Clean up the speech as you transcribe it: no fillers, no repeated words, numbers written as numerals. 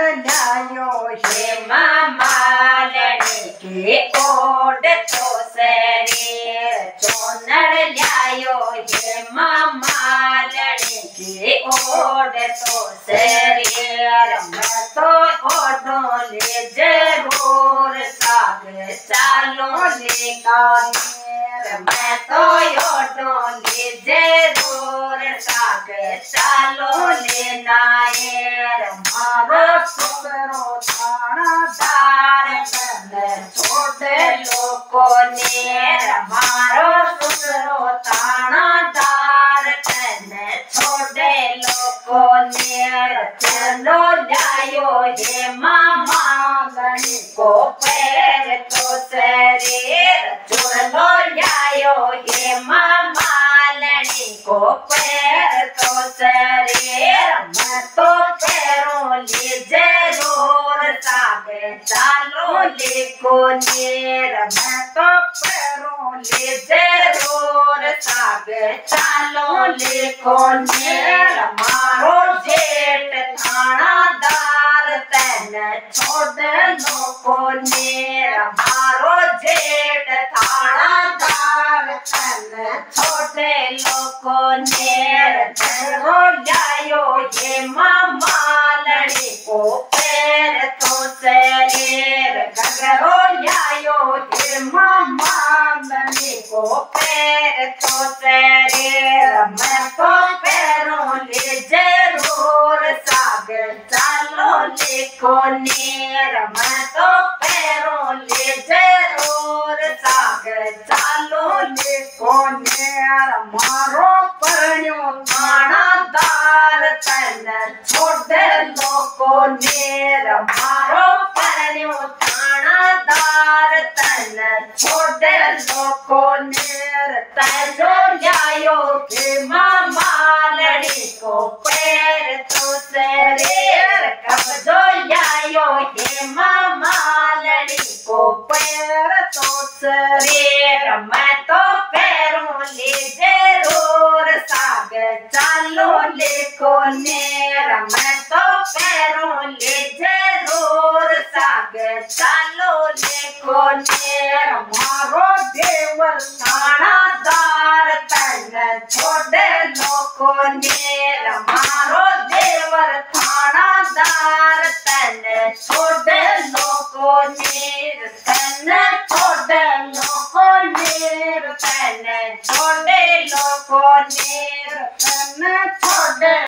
लायो हेमा मालनी के ओढ़ तो शरीर चोनर लायो हेमा मालनी के ओढ़ तो शरीर मैं तो ओढ़ोले जरूर साग चालो लेकर मैं तो ओढ़ोले जरूर साग चालो लेना मारो सुकरो थानादार छोटे लोगों ने मारो सुकरो थानादार छोटे लोगों ने चलो जायो हे मामा गणी को पैर तो शरीर चलो जायो हे मामा लड़ी को पैर तो शरीर मैं तो पैरों ले जरूर साग चालो लेको नेर मैं तो पैरों ले जरूर साग चालो लेको नेर मारो जेठ थानादार तन छोड़ लोको नेर मारो जेठ थानादार तन छोटे लोको नेर चलो जायो ये मामा लड़ी को पैर तो शरीर गगरो जायो ये मामा लड़ी को पैर तो शरीर मैं तो पैरों ले जरूर साग चालो लेको नेर मैं तो पैरों ले जरूर साग चालो लेको नेर मारो परण्यो थानादार तन छोटे लोको नेर मारो परण्यो थानादार तन छोटे लोको नेर तजो जायो के मामा लड़ी को पैर तो शरीर कब्जो जायो के मामा लड़ी को पैर तो शरीर मैं तो पैरों ले जरूर साग चालो लेको नेर मैं तो पैरों ले जरूर साग चालो लेको नेर मारो देवर थानादार तन छोड़े लोको नेर मारो